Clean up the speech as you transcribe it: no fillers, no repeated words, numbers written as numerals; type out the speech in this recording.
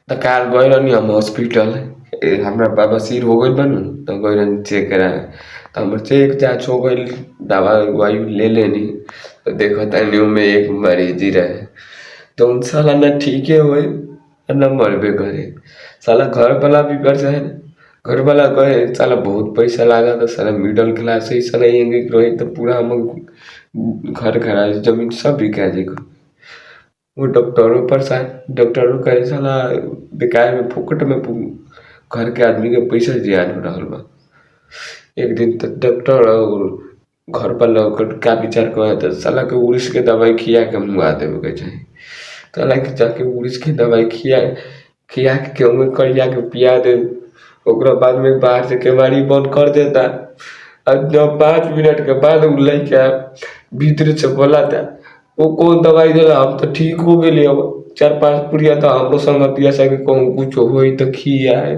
तो काल गए रहनी हम हॉस्पिटल। हमरा बाबा सिर हो गई बनू तो गए रहनी चेक कराए। तो हमर चेक जाँच हो गई, दवाई उवाई ले लेनी तो देखो तनी में एक मरीज रहे। तो उन साला ना ठीक है हुए ना मरबे करे। साला घर वाला भी परेशान, घर वाला कहे साला बहुत पैसा लगा तो साला मिडिल क्लास है, साला यहीं रही तो पूरा हम घर खराब जमीन सब बिका जाएगा। वो डॉक्टरों परेशान, डॉक्टरों कहे साला बेकार में फुकट में घर के आदमी के पैसा जियान हो रहा बा। एक दिन तो डॉक्टर और घर पर लोग का विचार करे तो साला के उड़ीस के दवाई खिया के मुआ देवे के चाहिए। तो लाइक जाके उड़ीस के दवाई खिया के केहू करिया के पिया दे। ओकरा बाद में बाहर से केवाड़ी बंद कर देता और जब 5 मिनट के बाद उ लइका भीतर से बोला था वो कौन दवाई देला, हम तो ठीक हो गए। अब 4-5 पुड़िया तो हमरो संगतिया सके कहूँ कुछ हो तो खिया है।